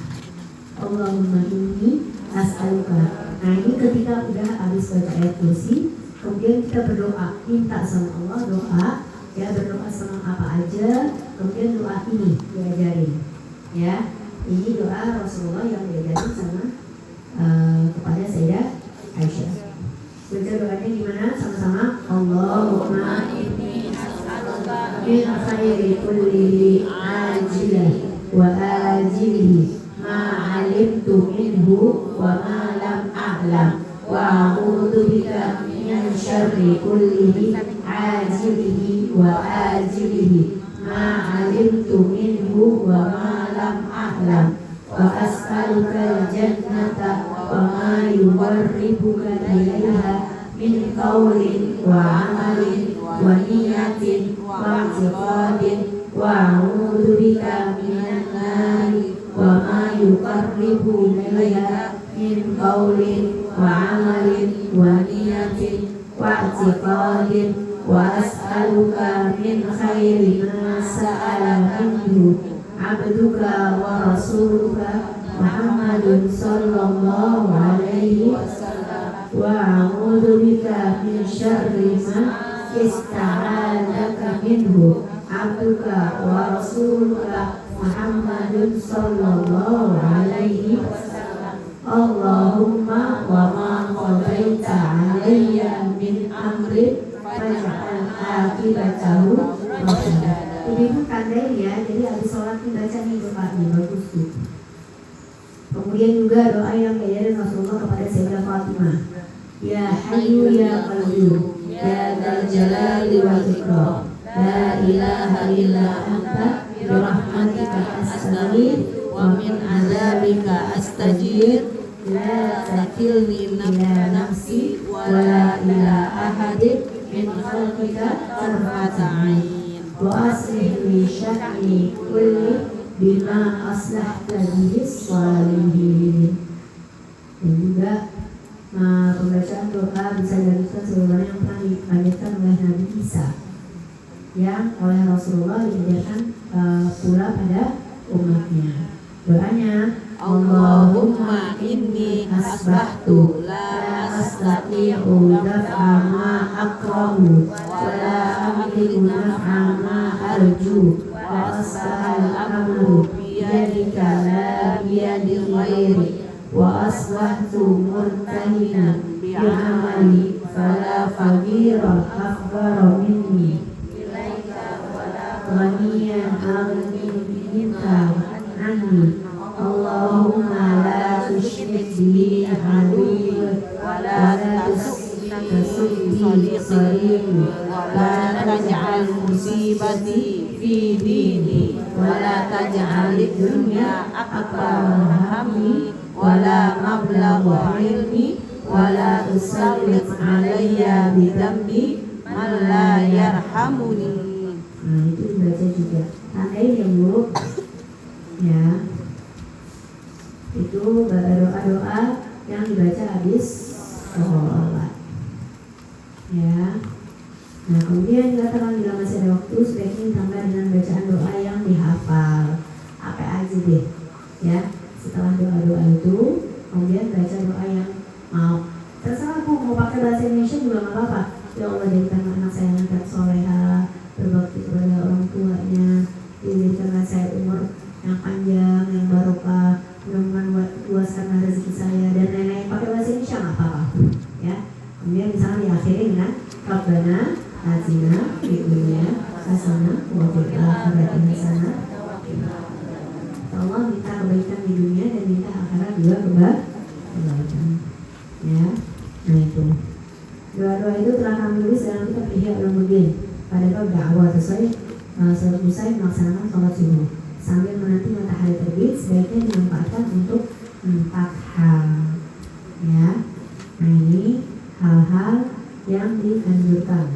Allahumma inni as'aluka. Nah, ini ketika udah habis baca ayat kursi, kemudian kita berdoa, minta sama Allah doa, ya, berdoa sama apa aja, kemudian doa ini diajarin, ya. Ini doa Rasulullah yang diajarin sama kepada Sayyidah Aisyah. Baca doanya gimana? Sama-sama. Allahumma inni as'aluka min khairi kulli ajilah wa ajilihi ma 'alimtu minhu wa ma lam a'lam wa a'udzu bika min syarri kulli ajilihi wa ajilihi ma 'alimtu minhu wa ma lam a'lam wa as'aluka al-jannata wa ma yuqarribuka ilaiha min qawlin wa 'amalin wa niyatin wa i'tiqadin wa a'udzu bika minan nari wa ma yuqarribu ilaiha min qawlin wa 'amalin wa niyatin wa i'tiqadin wa as'aluka min khairi ma sa'ala minhu 'abduka wa rasuluka Muhammadun sallallahu alaihi wasallam wa a'udzu bika min syarri ma ista'adzaka minhu 'abduka wa rasuluka Muhammadun sallallahu alaihi wasallam. Allahumma wa ma qadaita 'alayya min amri faj'al akibatahu rasyada. Ibu-ibu kandain ya, jadi habis sholat nih baca nih doanya, bagus tuh. Kemudian juga doa yang diajarin Rasulullah kepada Sayyidah Fatimah. Ya Hayyu ya Qayyum, ya Dzal Jalali wal Ikram, la ilaha illa anta, birahmatika astaghfir, wa min adzabika astajir, la takilni ila nafsi, wa la ila ahadin min khalqika tarfata 'ain, wa aslih li sya'ni kulli bima aslahta bihi shalihin. Dan juga pembacaan doa bisa dilanjutkan sebagaimana yang pernah dipanjatkan oleh Nabi Isa, yang oleh Rasulullah diajarkan pula pada umatnya. Doanya, Allahumma inni asbahtu la astati'u daf'a ma akrahu wa la amliku naf'a ma arju wa asbahal amru biyadika la biyadi ghairi wa asbahtu murtahinan bi'amali fala faqira akbara minni ghaniyan aghni minka anni Allahumma la tushrik bi aduwi wa la tasubbi salimu wa la taj'al musibati fi dini wa la taj'al dunya akbar hammi wa la mablagha ilmi wa la tusallit alayya bi dhanbi man la yarhamuni. Nah, itu dibaca juga. Tandain ya Bu. Ya. Itu doa-doa yang dibaca habis sholat. Ya. Nah, kemudian dikatakan bila masih ada waktu sebaiknya ditambah dengan bacaan doa yang dihafal. Apa aja deh. Ya. Setelah doa-doa itu, kemudian baca doa yang terserah aku mau pakai bahasa Indonesia juga nggak apa-apa. Ya Allah, jadikan anak saya yang soleha, berbakti kepada orang tuanya, jadikanlah saya umur yang panjang, yang barokah, mudah-mudahan luaskan rezeki saya dan lain-lain. Pakai bahasa Indonesia nggak apa-apa, ya. Kemudian misalnya diakhiri dengan Rabbana atina fid dunya hasanah wa fil akhirati hasanah. Allah minta kebaikan di dunia dan minta akhirat juga kebaikan. Ya, nah itu. Doa-doa itu telah kami tulis dalam kitab Ihya Ulumuddin pada bab dakwah selesai melaksanakan sholat subuh sambil menanti matahari terbit sebaiknya dimanfaatkan untuk 4 hal. Ya, nah ini hal-hal yang dianjurkan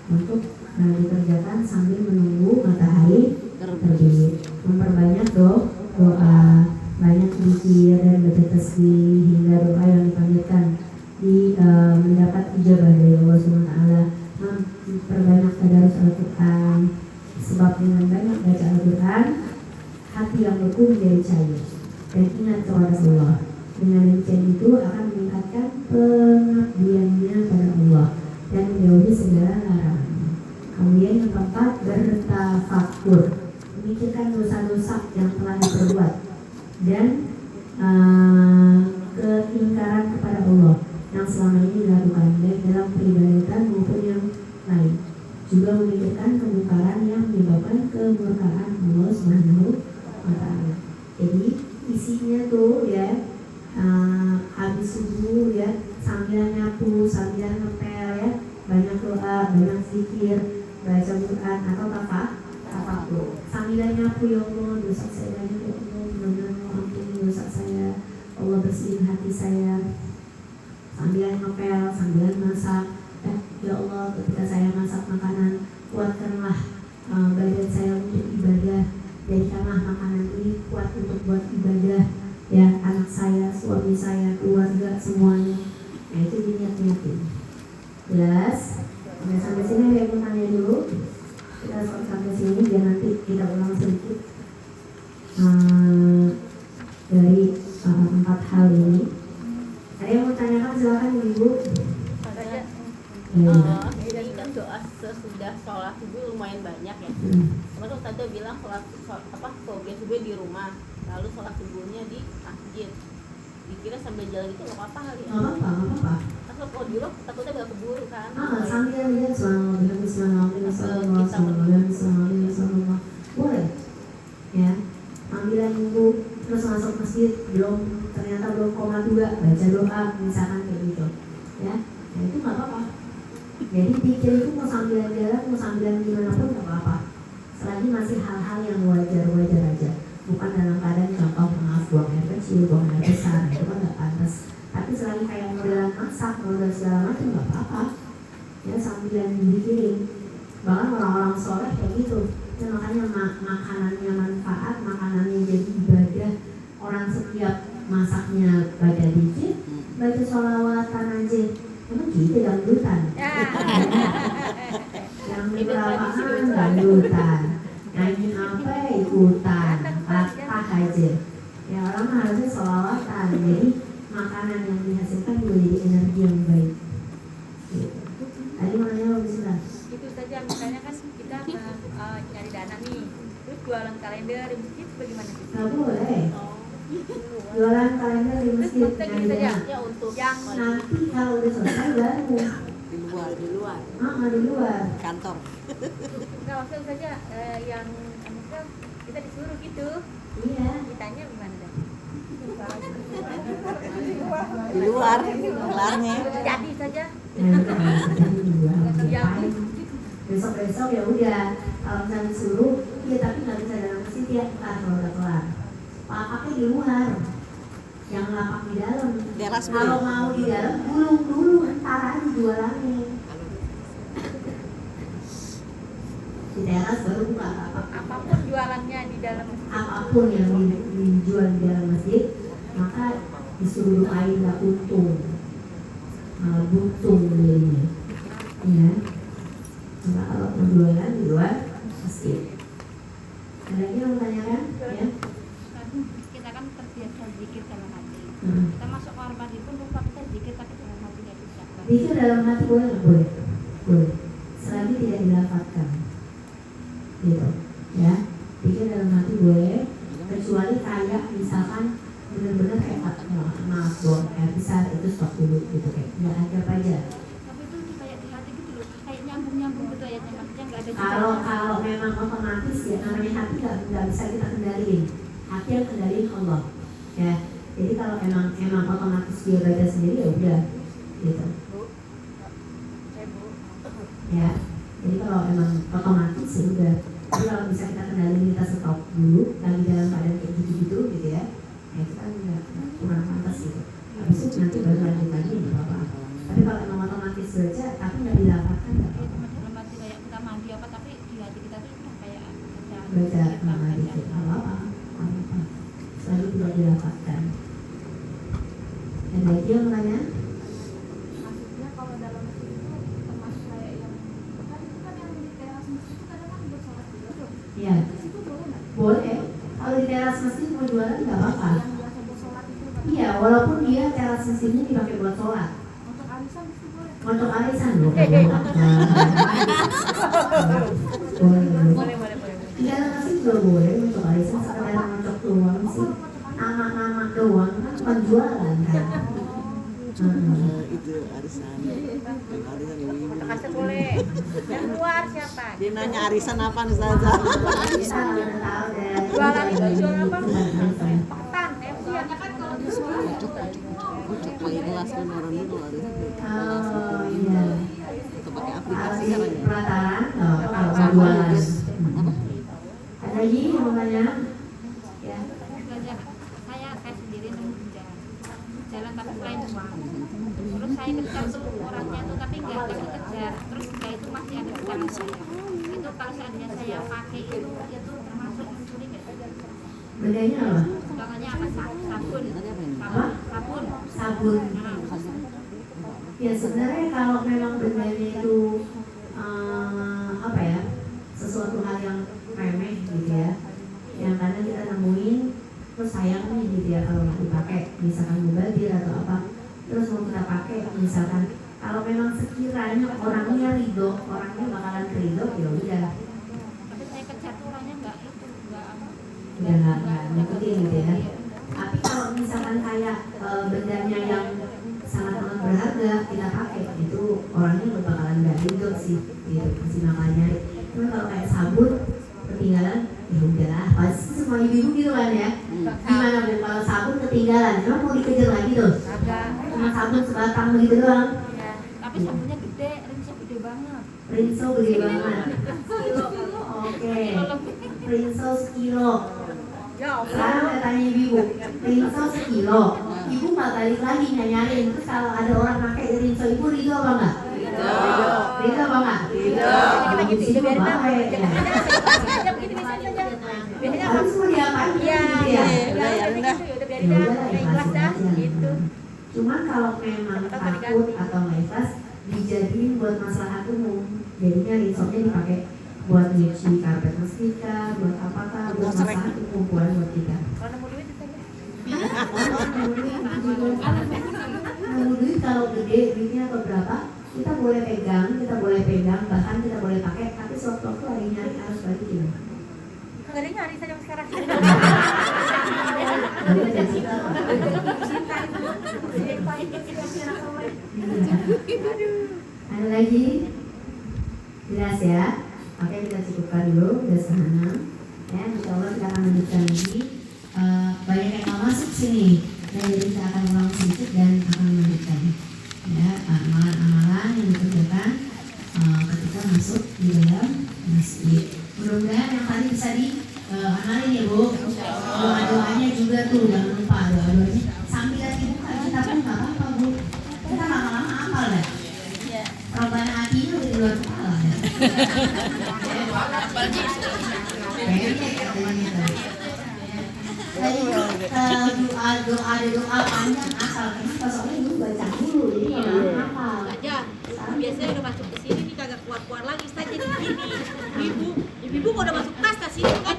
untuk dikerjakan sambil menunggu matahari terbit. Memperbanyak doa, banyak zikir dan baca tasbih hingga doa yang dipanjatkan mendapat ijabah dari Allah SWT. Memperbanyak tadarus Al-Quran, sebab dengan banyak baca Al-Quran hati yang beku menjadi cair dan ingat kepada Allah. Dengan demikian itu akan meningkatkan pengabdiannya pada Allah dan menjauhi segala larangan. Kemudian yang keempat, bertafakur, memikirkan dosa-dosa yang telah diperbuat dan keingkaran kepada Allah yang selama ini dilakukan baik dalam peribadatan maupun yang lain. Juga memikirkan kemungkaran yang menyebabkan kemurkaan Allah Subhanahu wa Ta'ala. Jadi isinya tuh ya habis subuh ya sambil nyapu, sambil ngepel ya, banyak doa, banyak zikir, baca Quran atau tafakur. Sambil nyapu, ya Allah dosa saya banyak, ya Allah mudah-mudahan ampuni dosa saya, Allah bersihin hati saya. Sambil ngepel, sambil masak, ya Allah ketika saya masak makanan kuatkanlah badan saya untuk ibadah, jadikanlah makanan ini kuat untuk buat ibadah ya, anak saya, suami saya, keluarga semuanya. Nah itu diniat-niatin. Jelas? Nah sampai sini ada yang mau tanya dulu? Kita sampai sini biar nanti kita ulang sedikit dari 4 hal ini. Ada yang mau tanyakan silakan Ibu. Katanya ini kan doa sesudah sholat subuh lumayan banyak ya. Kemarin tadi bilang sholat subuh di rumah, lalu sholat subuhnya di masjid. Dikira sambil jalan itu nggak apa-apa kali ya? Nggak apa-apa. Kalau di rumah takutnya nggak keburu kan? Sambil lihat selama masjid ternyata belum koma 2 baca doa misalkan kayak gitu ya, nah itu nggak apa-apa. Jadi pikir itu mau sambilan jalan mau sambilan gimana pun nggak apa-apa, selagi masih hal-hal yang wajar aja, bukan dalam keadaan contoh maaf buang air kecil, buang air besar, itu kan nggak pantas. Tapi selagi kayak modelan masak, model segala macam nggak apa-apa ya, sambilan dipikirin. Bahkan orang-orang soleh kayak gitu ya, makanya makanannya manfaat, makanannya jadi ibadah. Orang setiap masaknya baca dikit, baca sholawatan aja, emang gitu dangdutan. Yang berapaan dangdutan, nyanyi apa ikutan, patah aja. Ya orang harusnya sholawatan, jadi makanan yang dihasilkan juga jadi energi yang baik. Gitu. Tadi mau nanya apa sih? Itu saja, misalnya kan kita nyari dana nih, terus jualan kalender di masjid bagaimana sih? Nggak boleh. Jualan kalender di masjid Terus kita gini saja, Ya untuk yang nanti kalau udah selesai baru di luar kantor. nggak maksud saja yang maksudnya kita disuruh gitu, iya ditanya gimana dah? Di luar kelarnya. Jadi saja. Ngapain? Besok ya udah kalau misalnya disuruh iya, tapi nggak bisa dalam masjid ya, kalau udah kelar lapaknya di luar, yang lapak di dalam. Teras Kalau mau di dalam gulung dulu, ntar aja jualannya di teras baru buka lapak. Apapun jualannya di dalam Apapun yang dijual di dalam masjid maka disuruh doain nggak untung, malah buntung jadinya ya. Maka kalau mau jualan di luar masjid. Ada lagi yang menanyakan ya? Kita kan terbiasa zikir dalam hati. Hmm. Kita masuk kamar mandi pun lupa kita zikir, tapi dalam hati nggak bisa. Zikir dalam hati boleh nggak boleh? Boleh, selagi tidak dilafadzkan gitu ya. Zikir dalam hati boleh, kecuali kayak misalkan benar-benar kayak maaf buang air besar, itu stop dulu gitu, kayak nggak ada aja. Tapi itu kayak di hati gitu loh, kayak nyambung gitu ayatnya, maksudnya nggak ada Kalau memang otomatis ya, namanya hati nggak bisa kita kendaliin. Hati yang kendaliin Allah ya. Jadi kalau emang otomatis dia baca sendiri ya udah gitu ya. Jadi kalau emang otomatis ya udah. Jadi kalau bisa kita kendaliin, kita stop dulu lagi dalam keadaan kayak gitu gitu ya. Nah itu kan nggak kurang pantas gitu. Habis itu nanti baru lanjut lagi nggak apa-apa. Tapi kalau emang otomatis baca tapi nggak dilapatkan nggak apa-apa. dalam hati kayak kita mandi apa, tapi di hati kita tuh udah kayak Baca dikit nggak apa-apa. Selalu tidak dilapatkan. Ada lagi yang menanya? Maksudnya kalau dalam masjid itu termasuk kayak yang kan yang di teras masjid itu kadang kan buat sholat juga tuh. Iya. Itu boleh nggak? Boleh. Kalau di teras masjid mau jualan nggak apa-apa. Yang biasa buat sholat itu kan. Iya, walaupun dia teras masjidnya dipakai buat sholat. Untuk arisan itu boleh. Untuk arisan loh. Boleh. Di dalam masjid juga boleh untuk arisan, sekedar ngocok doang sih. Nama-nama doang kan bukan jualan kan. Itu arisan. Yang arisan ibu-ibu. kasih boleh. Yang luar siapa? Dia nanya arisan apa nih saja. Kita udah tahu deh. Jualan itu jual apa? Arisan. Petan, MC-nya kan kalau di sholat. Ucuk pakai kelas kan orang dulu arisan. Oh iya. Atau pakai Kalau aplikasi di kan ya. pelataran, kalau mau jualan. Ada lagi yang mau tanya? Ya. belajar. Saya sendiri nemu jalan tapi lain uang. Terus saya kejar tuh orangnya tuh, tapi nggak dikejar. Terus dia itu masih ada di tangan saya. Itu kalau seandainya saya pakai itu termasuk mencuri nggak? Bedanya apa? Contohnya apa? Sabun. Apa? Sabun. Sabun. Ya sebenarnya kalau memang bendanya itu apa ya, sesuatu hal yang remeh gitu ya, yang kadang kita nemuin terus sayang nih gitu ya kalau nggak dipakai, misalkan mubazir atau apa, terus mau kita pakai misalkan, kalau memang sekiranya orangnya ridho, orangnya bakalan ridho ya udah. Tapi saya kejar tuh orangnya nggak Udah nggak ngikutin gitu ya. Tapi kalau misalkan kayak bendanya yang sangat berharga kita pakai, itu orangnya bakalan nggak hidup sih gitu, masih bakalan nyari. Cuma kalau kayak sabun ketinggalan ketinggalan, ya udahlah, pasti semua ibu-ibu gitu kan ya. Gimana Bu, kalau sabun ketinggalan, emang mau dikejar lagi tuh? Agak. Cuma sabun sebatang begitu doang. Ya, tapi sabunnya gede, rinso gede banget. Rinso gede banget. Oke, Rinso sekilo. Sekarang saya tanya ibu, Rinso sekilo. Ibu nggak balik lagi nyariin. Terus kalau ada orang pakai Rinso, ibu ridho apa enggak? Ridho apa enggak? Ridho. Itu baik ya. Harus mau diapain? Iya, Ya. udah biarin dah, ikhlas dah, gitu. Cuman kalau memang takut atau nggak ikhlas, dijadiin buat masalah umum. Jadinya rinsonya dipakai buat nyuci karpet masjid kah, buat apakah, buat masalah umum buat kita. Kalau nemu duit itu aja. Nemu duit kalau gede, duitnya atau berapa, kita boleh pegang, bahkan kita boleh pakai, tapi sewaktu-waktu hari nyari harus balikin. Nggak ada nyari saja sekarang. Lalu ada cinta apa? Ada lagi? Jelas ya? Oke, kita cukupkan dulu, udah setengah 6. Ya, insya Allah kita akan lanjutkan lagi. Banyak yang mau masuk sini, dan jadi kita akan ulang sedikit dan akan melanjutkan. Ya, amalan-amalan yang dikerjakan ketika masuk di dalam masjid. Mudah-mudahan yang tadi bisa amalin ya Bu. Doa-doanya juga tuh, jangan lupa doa-doanya. Sambil lagi buka kita pun nggak apa-apa Bu. Kita lama-lama hafal deh. Robbana hatinya udah di luar kepala deh. Pendek katanya tuh. Tadi doa panjang asal kenapa soalnya dulu baca dulu jadi nggak hafal. Aja, biasanya udah masuk ke sini nih kagak keluar-keluar lagi, saya jadi gini. Ibu kok udah masuk tas ke sini kan?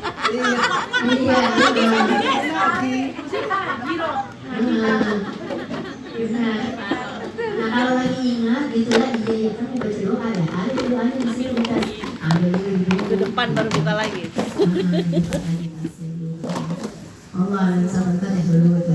Nah kalau lagi ingat gitu lah dijayakan mau baca doa ada doanya di sini kita ambil dulu Ke depan baru buka lagi. Allah yang sabarkan ya dulu itu